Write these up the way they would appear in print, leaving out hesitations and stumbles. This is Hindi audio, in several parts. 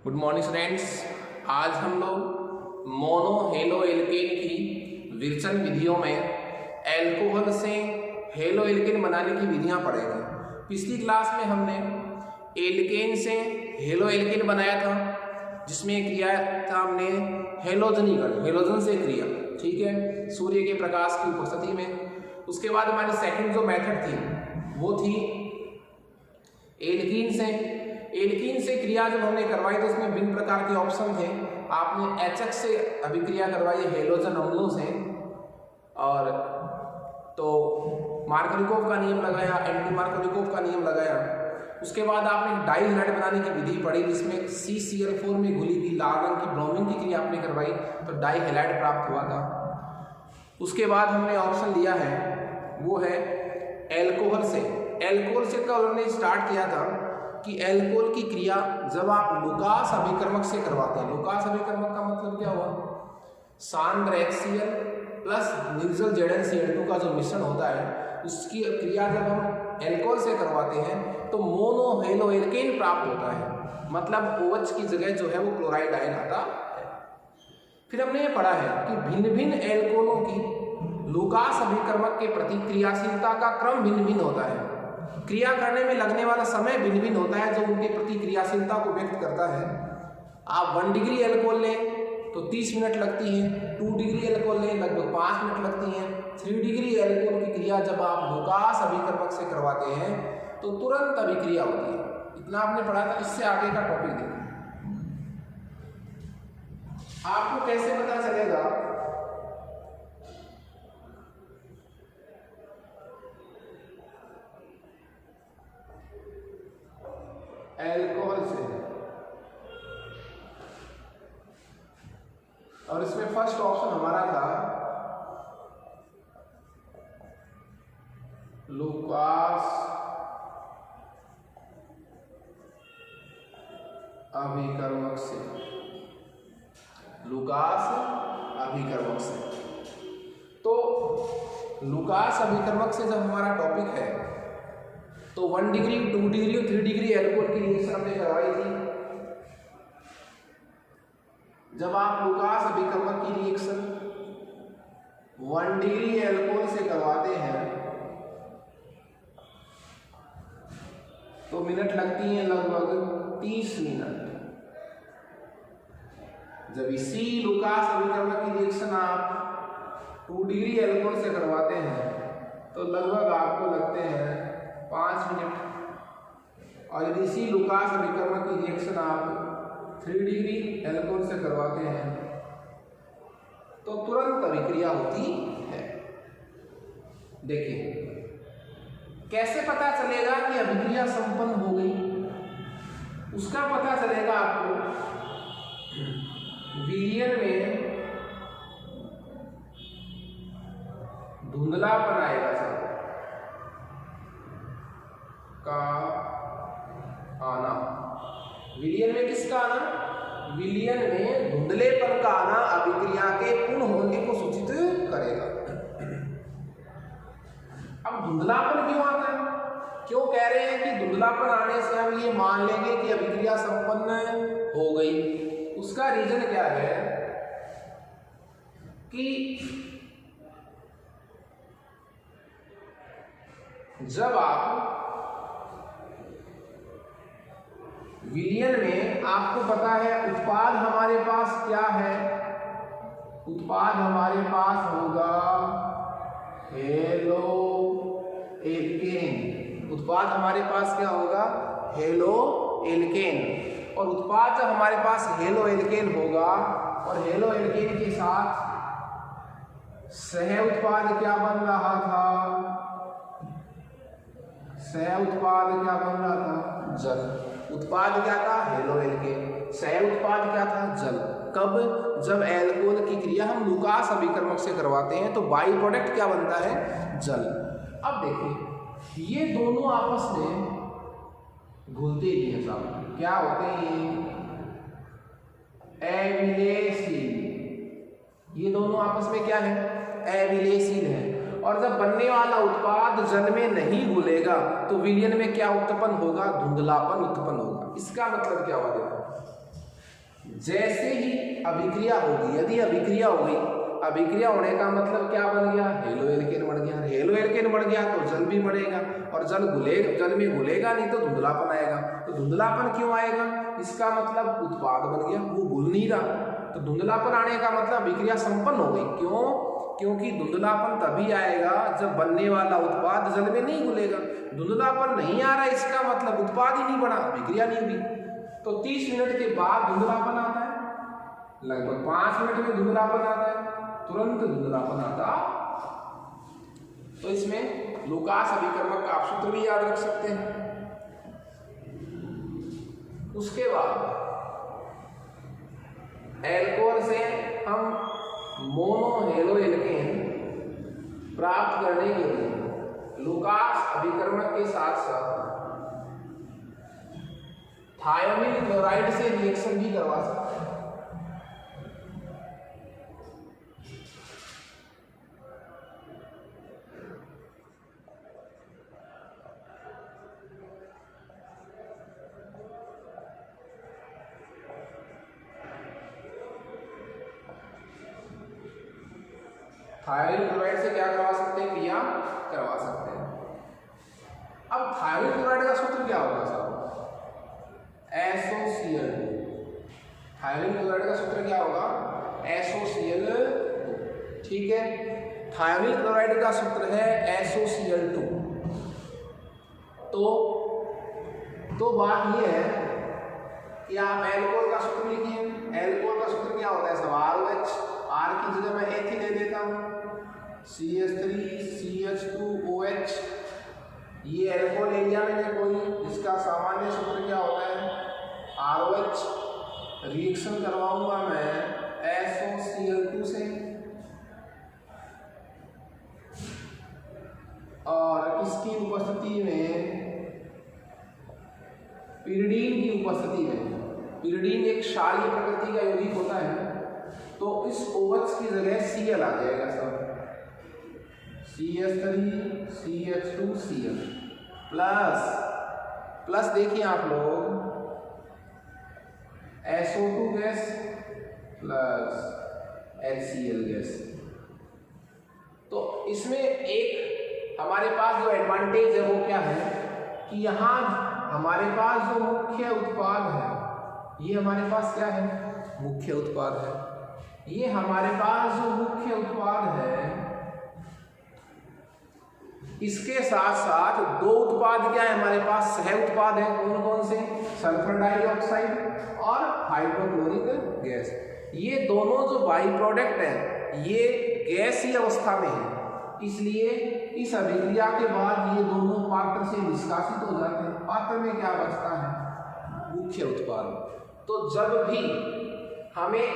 Good morning students. आज हम लोग मोनो हेलो एल्केन की विरचन विधियों में एल्कोहल से हेलो एल्केन बनाने की विधियां पढ़ेंगे। पिछली क्लास में हमने एल्केन से हेलो एल्केन बनाया था, जिसमें किया था हमने हेलोजनीकरण, हेलोजन से क्रिया, ठीक है, सूर्य के प्रकाश की उपस्थिति में। उसके बाद हमारी सेकंड जो मेथड थी वो थी एल्कीन से क्रिया जब हमने करवाई तो उसमें भिन्न प्रकार के ऑप्शन थे। आपने HX से अभिक्रिया करवाई हेलोजन अम्लों से, और तो मार्कोनिकोव का नियम लगाया, एंटी मार्कोनिकोव का नियम लगाया। उसके बाद आपने डाई हैलाइड बनाने की विधि पढ़ी, जिसमें CCl4 में घुली हुई लाल रंग की ब्रोमीन की क्रिया आपने करवाई तो डाई हैलाइड प्राप्त हुआ था। उसके बाद हमने ऑप्शन लिया है वो है एल्कोहल से। एल्कोहल से का उन्होंने स्टार्ट किया था कि एल्कोहल की क्रिया जब आप लुकास अभिकर्मक से करवाते हैं। लुकास अभिकर्मक का मतलब क्या हुआ? सांद्र HCl प्लस निर्जल ZnCl2 का जो मिश्रण होता है, उसकी क्रिया जब हम एल्कोहल से करवाते हैं तो मोनो हेलो एल्केन प्राप्त होता है। मतलब OH की जगह जो है वो क्लोराइड आयन आता है। फिर हमने ये पढ़ा है कि भिन्न भिन्न एल्कोहलों की लुकास अभिकर्मक के प्रति क्रियाशीलता का क्रम भिन्न भिन्न होता है। क्रिया करने में लगने वाला समय भिन्न भिन्न होता है, जो उनके प्रति क्रियाशीलता को व्यक्त करता है। आप 1 डिग्री एल्कोहल लें तो 30 मिनट लगती है, 2 डिग्री एल्कोहल लें लगभग 5 मिनट लगती हैं, 3 डिग्री एल्कोहल की क्रिया जब आप लुकास अभिकर्मक से करवाते हैं तो तुरंत अभिक्रिया होती है। इतना आपने पढ़ा था। इससे आगे का टॉपिक देखिए। आपको कैसे पता चलेगा एल्कोहल से? और इसमें फर्स्ट ऑप्शन हमारा था लुकास अभिकर्मक से। लुकास अभिकर्मक से। तो लुकास अभिकर्मक से जब हमारा टॉपिक है तो 1 डिग्री, 2 डिग्री और 3 डिग्री एल्कोहल की रिएक्शन हमने करवाई थी। जब आप लुकास अभिकर्मक की रिएक्शन 1 डिग्री एल्कोहल से करवाते हैं तो मिनट लगती हैं लगभग 30 मिनट। जब इसी लुकास अभिकर्मक की रिएक्शन आप 2 डिग्री एल्कोहल से करवाते हैं तो लगभग आपको लगते हैं 5 मिनट। और यदि इसी लुकास अभिकर्मक की रिएक्शन आप 3 डिग्री एल्कोहल से करवाते हैं तो तुरंत अभिक्रिया होती है। देखिए कैसे पता चलेगा कि अभिक्रिया संपन्न हो गई? उसका पता चलेगा आपको विलयन में धुंधलापन आएगा का आना। विलयन में किसका आना? विलयन में धुंधलेपन का आना अभिक्रिया के पूर्ण होने को सूचित करेगा। अब धुंधलापन क्यों आता है? क्यों कह रहे हैं कि धुंधलापन आने से हम ये मान लेंगे कि अभिक्रिया संपन्न हो गई? उसका रीजन क्या है कि जब आप विलयन में, आपको पता है उत्पाद हमारे पास क्या है? उत्पाद हमारे पास होगा हेलो एल्केन। उत्पाद हमारे पास क्या होगा? Halo alkane. और उत्पाद जब हमारे पास हेलो एल्केन होगा और हेलो एल्केन के साथ सह उत्पाद क्या बन रहा था? सह उत्पाद क्या बन रहा था? जल। उत्पाद क्या था? Halo alkane. सह उत्पाद क्या था? जल। कब? जब एल्कोहल की क्रिया हम लुकास अभिकर्मक से करवाते हैं तो बाई प्रोडक्ट क्या बनता है? जल। अब देखिए ये दोनों आपस में घुलते ही हैं साहब। क्या होते हैं? अविलेयशील। ये दोनों आपस में क्या है? अविलेयशील है। और जब बनने वाला उत्पाद जल में नहीं घुलेगा तो विलयन में क्या उत्पन्न होगा? धुंधलापन उत्पन्न होगा। इसका मतलब क्या हुआ? देखो जैसे ही अभिक्रिया होगी, यदि अभिक्रिया हो गई, अभिक्रिया होने का मतलब क्या बन गया, हेलो एल्केन बन गया। हेलो एल्केन बन गया तो जल भी बढ़ेगा, और जल में घुलेगा नहीं तो धुंधलापन आएगा। तो धुंधलापन क्यों आएगा, इसका मतलब उत्पाद बन गया, वो घुल नहीं रहा। तो धुंधलापन आने का मतलब अभिक्रिया संपन्न हो गई। क्यों, क्योंकि धुंधलापन तभी आएगा जब बनने वाला उत्पाद जल में नहीं घुलेगा। धुंधलापन नहीं आ रहा, इसका मतलब उत्पाद ही नहीं बना, अभिक्रिया नहीं हुई। तो 30 मिनट के बाद धुंधलापन आता है, लगभग 5 मिनट में धुंधलापन आता है, तुरंत धुंधलापन आता। तो इसमें लूकास अभिकर्मक का आप सूत्र भी याद रख सकते हैं। उसके बाद एल्कोहल से हम मोनो हेलो एल्केन प्राप्त करने के लिए लूकास अभिकर्मक के साथ साथ थायोनिल क्लोराइड से रिएक्शन भी करवा सकते हैं। थायोनिल क्लोराइड से क्या करवा सकते हैं, क्रिया करवा सकते हैं। अब थायोनिल क्लोराइड का सूत्र क्या होगा साहब, SOCl2। थायोनिल क्लोराइड का सूत्र क्या होगा, SOCl2। ठीक है, थायोनिल क्लोराइड का सूत्र है SOCl2। तो बात यह है कि आप एल्कोहल का सूत्र लिखिए। एल्कोहल का सूत्र क्या होता है सब, ROH, R की जगह मैं H ले देता हूँ, CH3CH2OH। ये एल्कोहल एरिया में कोई, इसका सामान्य सूत्र क्या होता है, ROH। रिएक्शन करवाऊंगा मैं SOCl2 से, और किसकी उपस्थिति में, पिरिडीन की उपस्थिति में। पिरिडीन एक क्षारीय प्रकृति का यौगिक होता है, तो इस OH की जगह Cl आ जाएगा सब, CH3CH2Cl प्लस देखिए आप लोग SO2 gas plus HCl gas. तो इसमें एक हमारे पास जो एडवांटेज है वो क्या है कि यहाँ हमारे पास जो मुख्य उत्पाद है, ये हमारे पास क्या है, मुख्य उत्पाद है। ये हमारे पास जो मुख्य उत्पाद है, इसके साथ साथ दो उत्पाद क्या है हमारे पास, सह उत्पाद है। कौन कौन से, सल्फर डाइऑक्साइड और हाइड्रोक्लोरिक गैस। ये दोनों जो बाई प्रोडक्ट है ये गैसीय अवस्था में है, इसलिए इस अभिक्रिया के बाद ये दोनों पात्र से निष्कासित हो जाते हैं। पात्र में क्या बचता है, मुख्य उत्पाद। तो जब भी हमें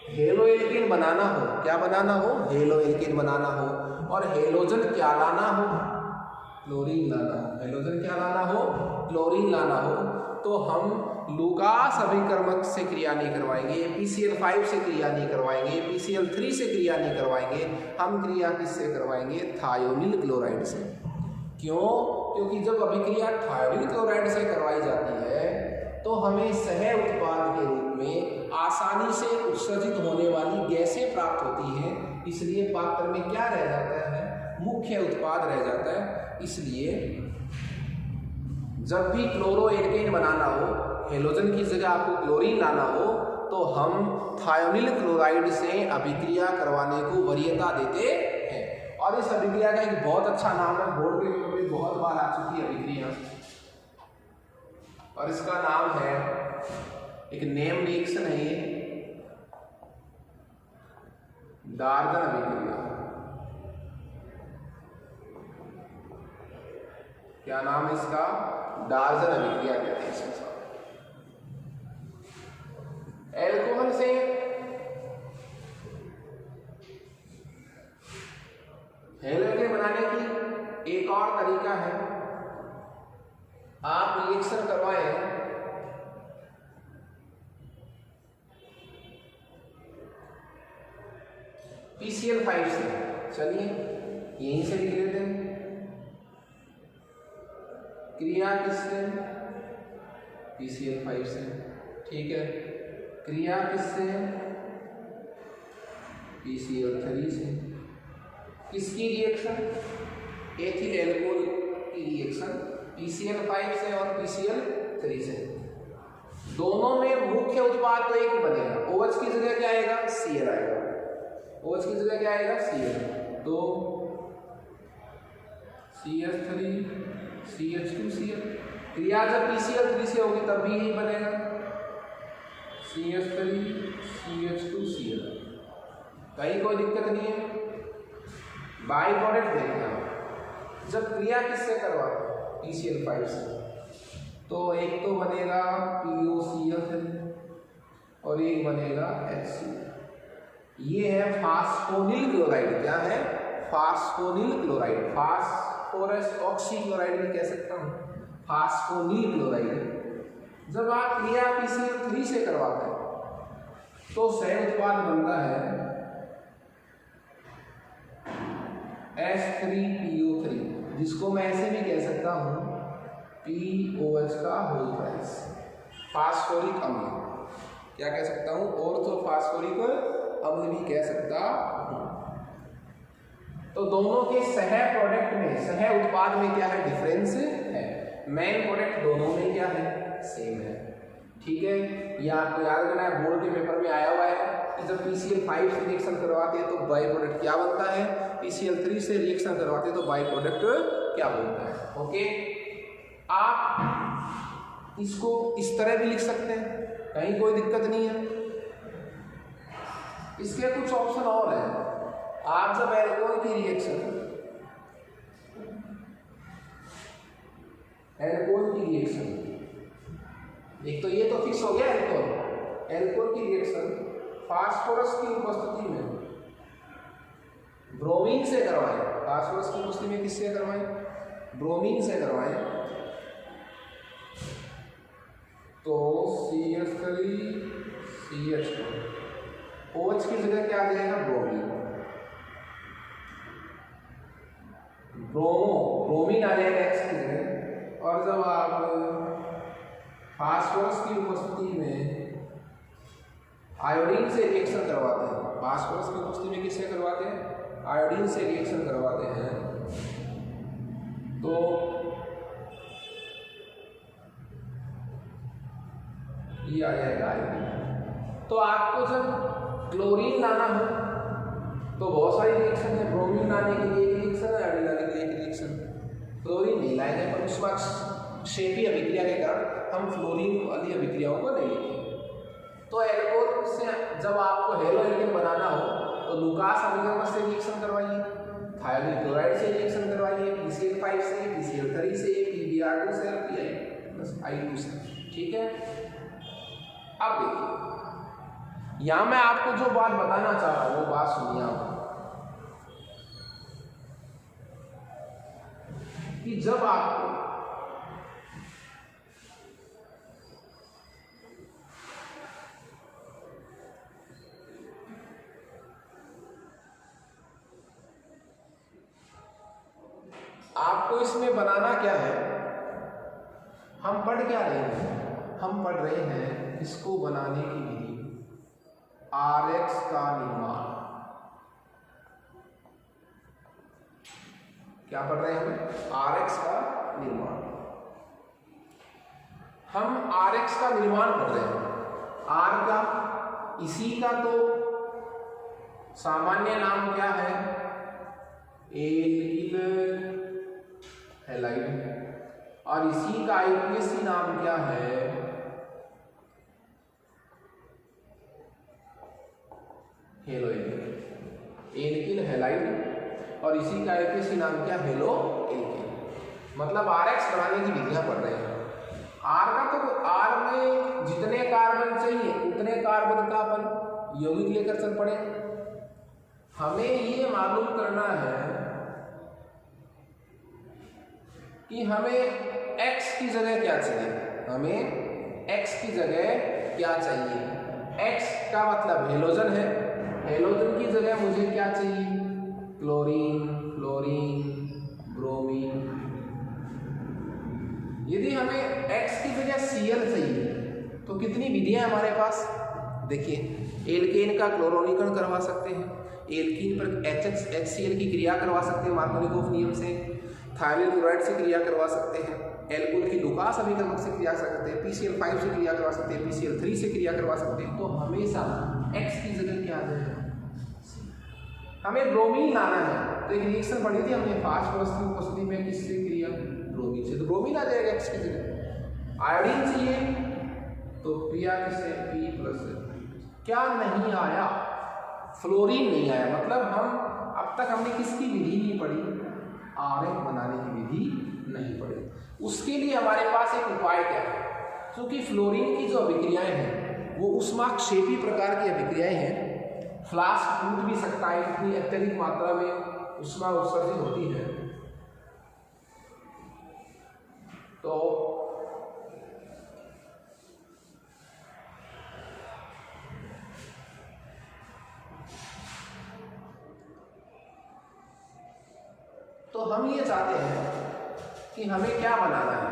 हेलो एल्केन बनाना हो, क्या बनाना हो, हेलो एल्केन बनाना हो, और हेलोजन क्या लाना हो, क्लोरीन लाना हो। हेलोजन क्या लाना हो, क्लोरीन लाना हो, तो हम लूकास अभिकर्मक से क्रिया नहीं करवाएंगे, PCl5 से क्रिया नहीं करवाएंगे, PCl3 से क्रिया नहीं करवाएंगे। हम क्रिया किससे करवाएंगे, थायोनिल क्लोराइड से। क्यों, क्योंकि जब अभिक्रिया थायोनिल क्लोराइड से करवाई जाती है तो हमें सह उत्पाद के रूप में आसानी से उत्सर्जित होने वाली गैसें प्राप्त होती हैं। इसलिए पात्र में क्या रह जाता है, मुख्य उत्पाद रह जाता है। इसलिए जब भी क्लोरो एल्केन बनाना हो, हेलोजन की जगह आपको क्लोरीन लाना हो, तो हम थायोनिल क्लोराइड से अभिक्रिया करवाने को वरीयता देते हैं। और इस अभिक्रिया का एक बहुत अच्छा नाम है, बोर्ड के पेपर में बहुत बार आ चुकी है अभिक्रिया, और इसका नाम है, एक नेम रिएक्शन है ये, डार्जन अभिक्रिया। क्या नाम है इसका, डार्जन अभिक्रिया कहते हैं इसको। एल्कोहल से हेलो एल्केन बनाने की एक और तरीका है, आप रिएक्शन करवाएं PCl5 से। चलिए यहीं से लिख लेते हैं, क्रिया किससे, PCl5 से। ठीक है, क्रिया किससे? PCl3 से। किसकी रिएक्शन? एथिल एल्कोहल की रिएक्शन PCl5 से और PCl3 से। दोनों में मुख्य उत्पाद तो एक ही बनेगा। OH की जगह क्या आएगा? Cl आएगा। OH की जगह क्या आएगा? Cl। तो CH3 CH2Cl। क्रिया जब PCl3 से होगी तब भी यही बनेगा, CH3 CH2Cl। कहीं कोई दिक्कत नहीं है। बाई प्रोडक्ट देखना, जब क्रिया किससे करवा? PCl5 से, तो एक तो बनेगा POCl3 और एक बनेगा HCl। ये है फास्फोनिल क्लोराइड। क्या है? फास्फोनिल क्लोराइड। फास्फोरस ऑक्सीक्लोराइड भी कह सकता हूँ, फास्फोनिल क्लोराइड। जब आप क्रिया PCl3 से करवाते हैं तो सह उत्पाद बनता है H3PO3, जिसको मैं ऐसे भी कह सकता हूँ POH का होल प्राइस, फास्फोरिक अम्ल। क्या कह सकता हूँ? ऑर्थोफॉस्फोरिक अम्ल भी कह सकता हूँ। तो दोनों के सह प्रोडक्ट में, सह उत्पाद में क्या है? डिफरेंस है। मेन प्रोडक्ट दोनों में क्या है? सेम है। ठीक है, ये आपको याद रखना है। बोर्ड के पेपर में आया हुआ है कि जब PCl5 से रिएक्शन करवाते हैं तो बाई प्रोडक्ट क्या बनता है, PCl3 से रिएक्शन करवाते हैं तो बाई प्रोडक्ट क्या बनता है। ओके, आप इसको इस तरह भी लिख सकते हैं, कहीं कोई दिक्कत नहीं है। इसके कुछ ऑप्शन और हैं। आप जब एल्कोहल की रिएक्शन, एक तो ये तो फिक्स हो गया एल्कोहल की रिएक्शन फास्फोरस की उपस्थिति में ब्रोमीन से करवाएं। फास्फोरस की उपस्थिति में किससे करवाएं? ब्रोमीन से करवाएं तो CH3 CH2, OH की जगह क्या आ जाएगा? ब्रोमीन। ब्रोमीन आ जाएगा X की जगह। और जब आप फास्फोरस की उपस्थिति में आयोडीन से रिएक्शन करवाते हैं, फास्फोरस की उपस्थिति में किससे करवाते हैं? आयोडीन से रिएक्शन करवाते हैं, तो ये आ जाएगा आयोडीन। तो आपको जब क्लोरीन लाना हो तो बहुत सारी रिएक्शन है। ब्रोमीन लाने के लिए एक रिएक्शन है, आयोडीन लाने के लिए एक रिएक्शन। क्लोरीन नहीं लाएंगे पर उस वक्त शेपी अभिक्रिया के कारण हम फ्लोरीन वाली अभिक्रियाओं को नहीं लिखेंगे। तो एल्कोहल से जब आपको हेलो एल्केन बनाना हो तो लुकास अमीगर्मस से रिएक्शन करवाइए, थायोनिल क्लोराइड से रिएक्शन करवाइए, PCl5 से, PCl3 से, PbR2 से, PI2 से। ठीक है, अब देखिए यहां मैं आपको जो बात बताना चाह रहा हूं वो बात सुनिए आप, कि जब आपको इसमें बनाना क्या है, हम पढ़ क्या रहे हैं? हम पढ़ रहे हैं इसको बनाने की विधि, RX का निर्माण। क्या पढ़ रहे हैं हम? RX का निर्माण। हम RX का निर्माण पढ़ रहे हैं। R का, इसी का तो सामान्य नाम क्या है? Alkyl halide. और इसी का IUPAC नाम क्या है? Hello alkyl. एल्किल हैलाइड और इसी का IUPAC नाम क्या? Hello alkyl. मतलब RX बनाने की विधियां पढ़ रहे हैं। R का तो R में जितने कार्बन चाहिए उतने कार्बन का अपन यौगिक लेकर चल पड़े। हमें ये मालूम करना है कि हमें X की जगह क्या चाहिए। हमें X की जगह क्या चाहिए? X का मतलब हेलोजन है। हेलोजन की जगह मुझे क्या चाहिए? Chlorine, fluorine, bromine. यदि हमें X की जगह Cl चाहिए तो कितनी विधियां हमारे पास? देखिए एल्केन का क्लोरोनीकरण करवा सकते हैं, एल्कीन पर HCl की क्रिया करवा सकते हैं मार्कोनिकोव नियम से, थायमिल क्लोराइड से क्रिया करवा सकते हैं, एल्कोहल की लुकास अभिकर्मक से क्रिया कर सकते हैं, PCl5 से क्रिया करवा सकते हैं, PCl3 से क्रिया करवा सकते हैं। तो हमेशा X की जगह क्या आ जाएगा, हमें ब्रोमीन लाना है। तो एक रिएक्शन पढ़ी थी हमने फास्फोरस में, किससे क्रिया, ब्रोमीन से, तो ब्रोमीन आ जाएगा X की जगह। आयोडीन चाहिए तो क्रिया किससे, P+। क्या नहीं आया, फ्लोरीन नहीं आया, मतलब हम अब तक हमने किसकी विधि नहीं पढ़ी, आरएफ बनाने की विधि नहीं पढ़ी। उसके लिए हमारे पास एक उपाय क्या है, क्योंकि फ्लोरीन की जो अभिक्रियाएं हैं वो उष्माक्षेपी प्रकार की अभिक्रियाएं हैं, फ्लास्क टूट भी सकता है, इतनी अत्यधिक मात्रा में उष्मा उत्सर्जित होती है। तो हम ये चाहते हैं कि हमें क्या बनाना है,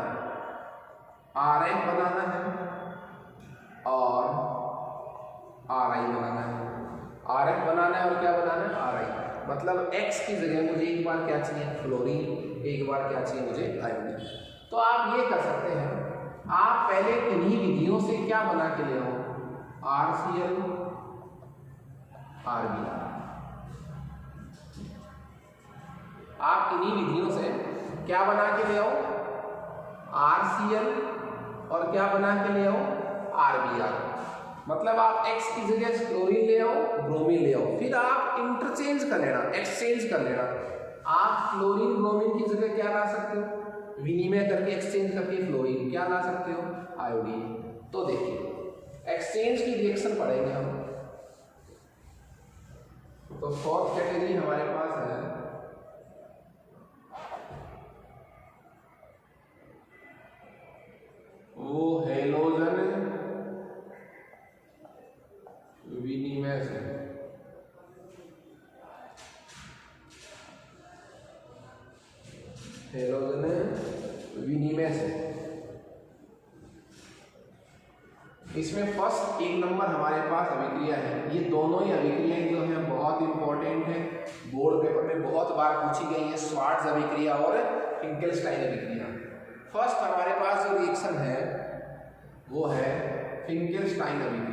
RF बनाना है और RI बनाना है। RF बनाना है और क्या बनाना है, RI। मतलब X की जगह मुझे एक बार क्या चाहिए, फ्लोरीन, एक बार क्या चाहिए मुझे, आयोडीन। तो आप ये कर सकते हैं, आप पहले इन्हीं विधियों से क्या बना के ले आओ, RCl RBr। आप इन्हीं विधियों से क्या बना के ले आओ, RCl और क्या बना के ले आओ, RBr। मतलब आप X की जगह क्लोरीन ले आओ, ब्रोमीन ले आओ, फिर आप इंटरचेंज कर लेना, एक्सचेंज कर लेना। आप क्लोरीन ब्रोमीन की जगह क्या ला सकते हो, विनिमय करके एक्सचेंज करके फ्लोरीन क्या ला सकते हो, आयोडीन। तो देखिए एक्सचेंज की रिएक्शन पढ़ेंगे हम। तो फोर्थ कैटेगरी हमारे पास है वो हेलोजन विनिमय से। हेलोजन विनिमय से, इसमें फर्स्ट एक नंबर हमारे पास अभिक्रिया है। ये दोनों ही अभिक्रियाएं जो हैं बहुत इंपॉर्टेंट है, बोर्ड पेपर में बहुत बार पूछी गई है, श्वार्ट्ज अभिक्रिया और फिंकेल्स्टाइन अभिक्रिया। फर्स्ट हमारे पास जो रिएक्शन है वो है फिंकेल्स्टाइन अभिक्रिया।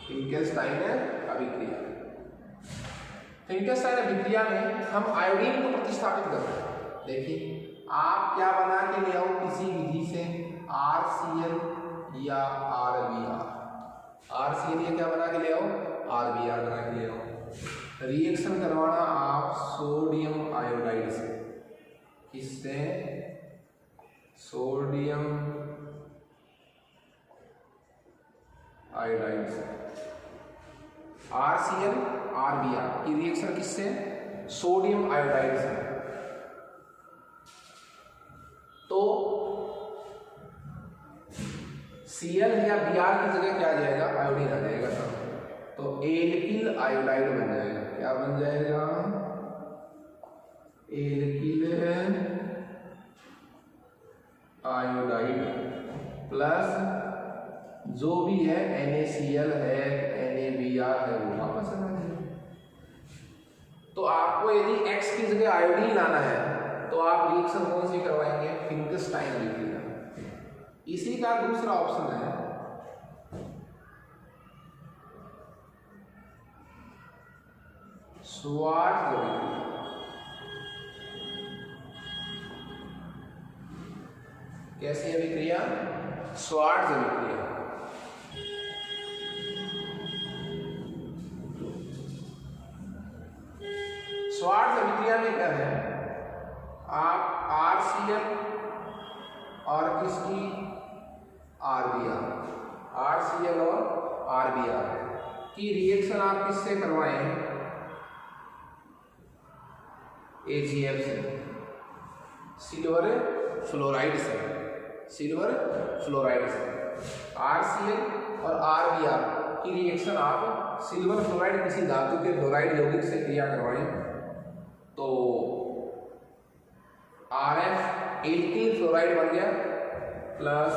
फिंकेल्स्टाइन अभिक्रिया, फिंकेल्स्टाइन अभिक्रिया में हम आयोडीन को प्रतिस्थापित करते हैं। देखिए आप क्या बना के ले आओ किसी विधि से, RCl या RBr। RCl या क्या बना के ले आओ, RBr बना के ले आओ। रिएक्शन करवाना आप सोडियम आयोडाइड से, किससे, सोडियम आयोडाइड से। RCl RBr की रिएक्शन किससे, सोडियम आयोडाइड से। तो Cl या Br की जगह क्या आ जाएगा, आयोडीन आ जाएगा सब। तो एल्किल आयोडाइड बन जाएगा, क्या बन जाएगा, एल्किल आयोडाइड प्लस जो भी है NaCl है, NaBr है, वो वापस आ जाएगा। तो आपको यदि X की जगह आयोडीन लाना है तो आप रिएक्शन कौन सी करवाएंगे, फिंकेल्स्टाइन अभिक्रिया। इसी का दूसरा ऑप्शन है श्वार्ट्ज अभिक्रिया। कैसी अभिक्रिया, श्वार्ट्ज अभिक्रिया। श्वार्ट्ज अभिक्रिया में क्या है, आप RCl और किसकी, RBr, RCl और RBr की रिएक्शन आप किससे करवाएं, AgF से, सिल्वर फ्लोराइड से, सिल्वर फ्लोराइड से। RCl और RBr की रिएक्शन आप सिल्वर फ्लोराइड किसी धातु के फ्लोराइड यौगिक से क्रिया करवाएं तो RF एल्किल फ्लोराइड बन गया, प्लस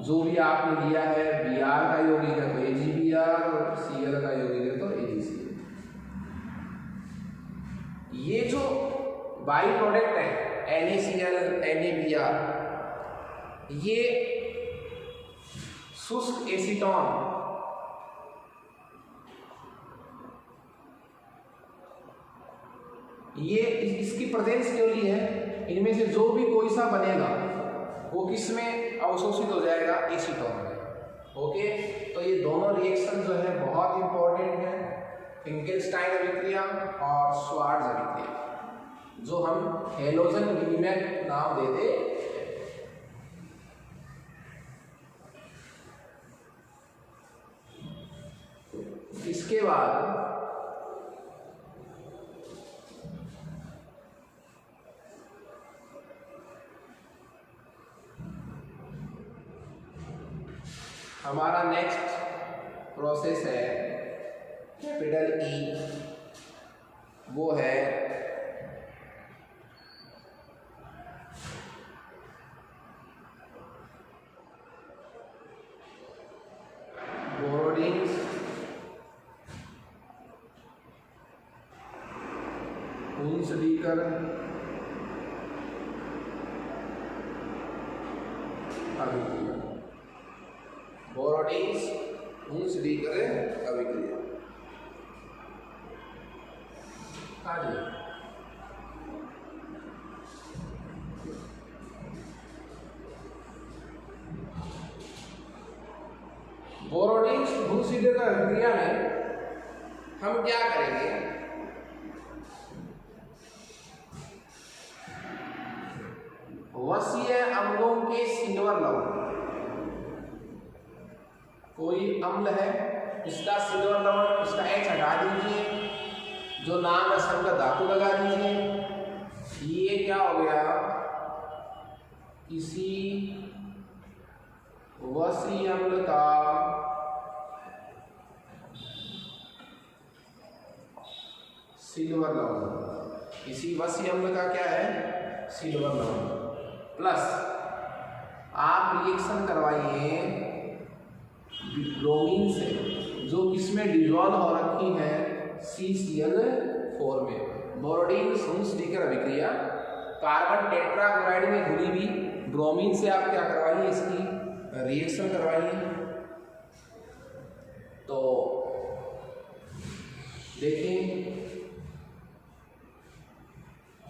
जो भी आपने लिया है Br का यौगिक है तो AgBr और Cl का यौगिक है तो AgCl। ये जो बाई प्रोडक्ट है NaCl NaBr, ये शुष्क एसीटोन ये इसकी प्रेजेंस क्यों ली है, इनमें से जो भी कोई सा बनेगा वो किस में अवशोषित हो जाएगा, एसीटोन में। ओके, तो ये दोनों रिएक्शन जो है बहुत इंपॉर्टेंट है, फिंकेलस्टाइन अभिक्रिया और श्वार्ट्ज अभिक्रिया, जो हम हेलोजन विनिमय नाम देते हैं। इसके बाद हमारा नेक्स्ट प्रोसेस है कैपिटल E, वो है बोरोडिन्स हुंसडीकर अभिक्रिया, बोरोडिन्स हुंसडीकर अभिक्रिया। हाँ जी, बोरोडिन्स हुंसडीकर अभिक्रिया में हम क्या करेंगे, वसीय अम्लों के सिल्वर लवण, कोई अम्ल है इसका सिल्वर लवण, इसका H हटा दीजिए, जो नाम है उसका धातु लगा दीजिए। ये क्या हो गया, किसी वसीय अम्ल का सिल्वर लवण, इसी वसीय अम्ल का क्या है, सिल्वर लवण, प्लस आप रिएक्शन करवाइए ब्रोमीन से, जो किसमें डिजॉल्व हो रखी है CCl4 में। बोरोडिन्स हुंसडीकर अभिक्रिया कार्बन टेट्राक्लोराइड में घुली हुई ब्रोमीन से आप क्या करवाइए, इसकी रिएक्शन करवाइए। तो देखिए,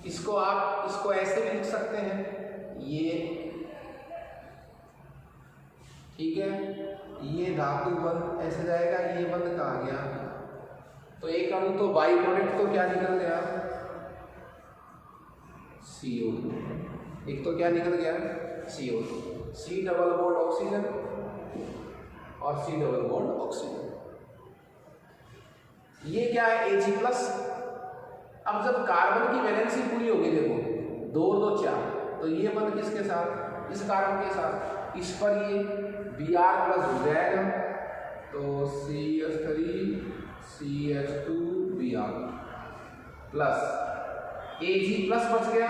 इसको आप इसको ऐसे भी लिख सकते हैं, ये ठीक है, ये धातु बंध ऐसे जाएगा, ये बंध कहाँ गया, तो एक अणु तो बाई प्रोडक्ट तो क्या निकल गया, CO2, एक तो क्या निकल गया, CO2, C double bond oxygen और C डबल बॉन्ड ऑक्सीजन, ये क्या है Ag+। अब जब कार्बन की वैलेंसी पूरी होगी, देखो 2 2 4, तो ये बंध किसके साथ, इस कार्बन के साथ, इस पर ये Br+ हो जाएगा, तो CH3 CH2 Br plus Ag+ बच गया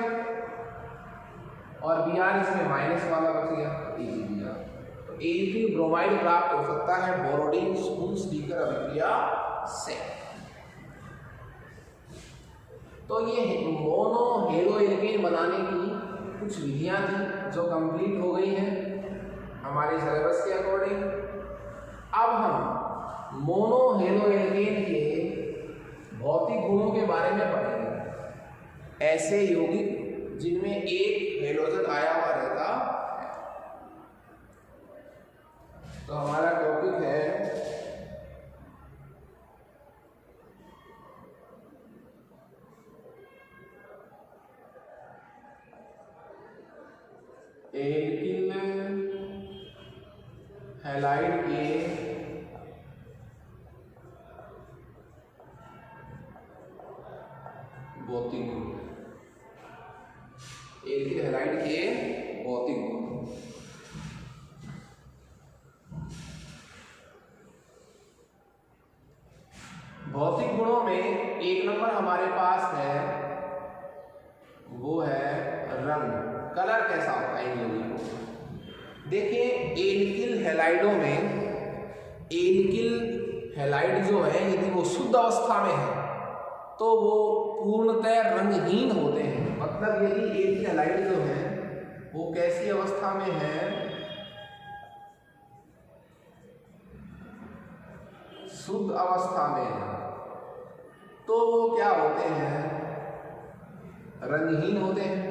और Br इसमें माइनस वाला बच गया, AgBr। तो एल्किल ब्रोमाइड प्राप्त हो सकता है बोरोडिन्स हुंसडीकर अभिक्रिया से। तो ये मोनो हेलो एल्केन बनाने की कुछ विधियां थी जो कंप्लीट हो गई हैं हमारे सिलेबस के अकॉर्डिंग। अब हम मोनो हेलो एल्केन के भौतिक गुणों के बारे में पढ़ेंगे, ऐसे यौगिक जिनमें एक हेलोजन आया हुआ रहता है। तो हमारा टॉपिक है एल्किल हैलाइड के भौतिक गुण, एल्किल हैलाइड के भौतिक गुण। भौतिक गुणों में एक नंबर हमारे पास है, वो है रंग, कलर कैसा होता है इन यौगिकों। देखिए एल्किल हैलाइडों में, एल्किल हैलाइड जो है यदि वो शुद्ध अवस्था में है तो वो पूर्णतः रंगहीन होते हैं। मतलब यदि एल्किल हैलाइड जो है वो कैसी अवस्था में है, शुद्ध अवस्था में है, तो वो क्या होते हैं, रंगहीन होते हैं।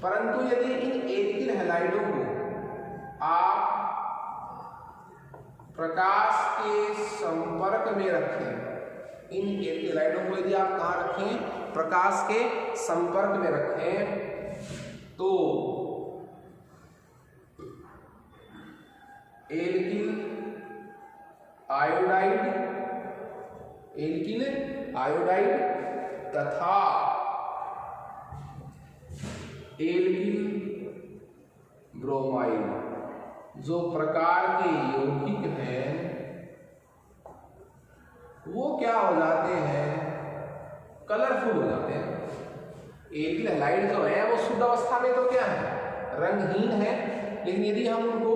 परंतु यदि इन एल्किल हैलाइडों को आप प्रकाश के संपर्क में रखें, इन एल्किल हैलाइडों को यदि आप कहाँ रखें, प्रकाश के संपर्क में रखें, तो एल्किल आयोडाइड, एल्किल आयोडाइड तथा एल्किल ब्रोमाइड जो प्रकार के यौगिक हैं वो क्या हो जाते हैं, कलरफुल हो जाते हैं। एल्किल हैलाइड जो है वो शुद्ध अवस्था में तो क्या है, रंगहीन है, लेकिन यदि हम उनको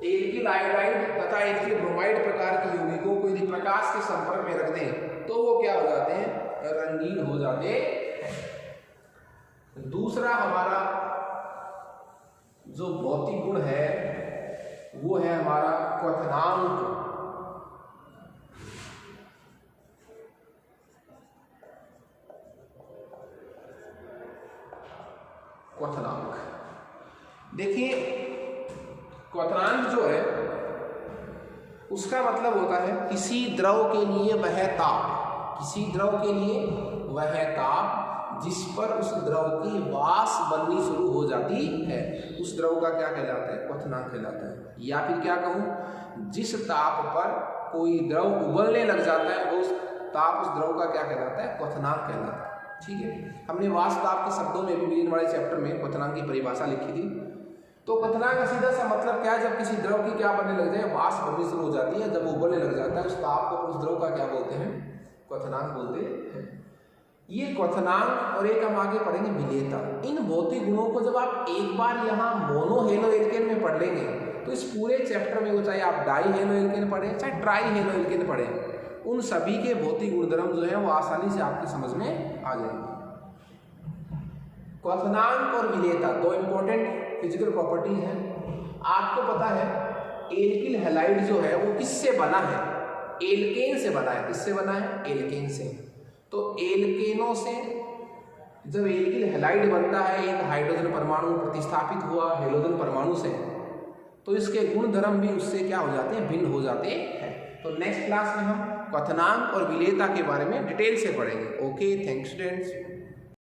एल्किल आयोडाइड तथा एल्किल ब्रोमाइड प्रकार के यौगिकों को यदि प्रकाश के संपर्क में रख दें तो वो क्या हो जाते हैं, रंगीन हो जाते हैं। दूसरा हमारा जो भौतिक गुण है वो है हमारा क्वथनांक। क्वथनांक देखिए, क्वथनांक जो है उसका मतलब होता है किसी द्रव के लिए वह ताप, किसी द्रव के लिए वह ताप जिस पर उस द्रव की वास बननी शुरू हो जाती है, उस द्रव का क्या कहलाता है, क्वथनांक कहलाता है। या फिर क्या कहूँ, जिस ताप पर कोई द्रव उबलने लग जाता है वो उस ताप, उस द्रव का क्या कहलाता है, क्वथनांक कहलाता है। ठीक है, हमने वाष्प ताप के शब्दों में भी विलीन वाले चैप्टर में क्वथनांक की परिभाषा लिखी थी। तो क्वथनांक का सीधा सा मतलब क्या है, जब किसी द्रव की क्या बनने लग जाए, वाष्प बननी शुरू हो जाती है, जब उबलने लग जाता है उस ताप को, उस द्रव का क्या बोलते हैं, क्वथनांक बोलते हैं। ये क्वथनांक और एक हम आगे पढ़ेंगे विलेयता। इन भौतिक गुणों को जब आप एक बार यहाँ मोनो हेलो एल्केन में पढ़ लेंगे तो इस पूरे चैप्टर में, वो चाहे आप डाई हेलो एल्केन पढ़ें चाहे ट्राई हेलो एल्केन पढ़ें, उन सभी के भौतिक गुणधर्म जो है वो आसानी से आपकी समझ में आ जाएंगे। क्वथनांक और विलेयता दो इंपॉर्टेंट फिजिकल प्रॉपर्टीज हैं। आपको पता है एल्किल हैलाइड जो है वो किससे बना है, एल्केन से बना है। किससे बना है, एल्केन से। तो एल्केनों से जब एल्किल हैलाइड बनता है, एक हाइड्रोजन परमाणु प्रतिस्थापित हुआ हेलोजन परमाणु से, तो इसके गुण धर्म भी उससे क्या हो जाते हैं, भिन्न हो जाते हैं। तो नेक्स्ट क्लास में हम क्वथनांक और विलेयता के बारे में डिटेल से पढ़ेंगे। Okay, thanks students.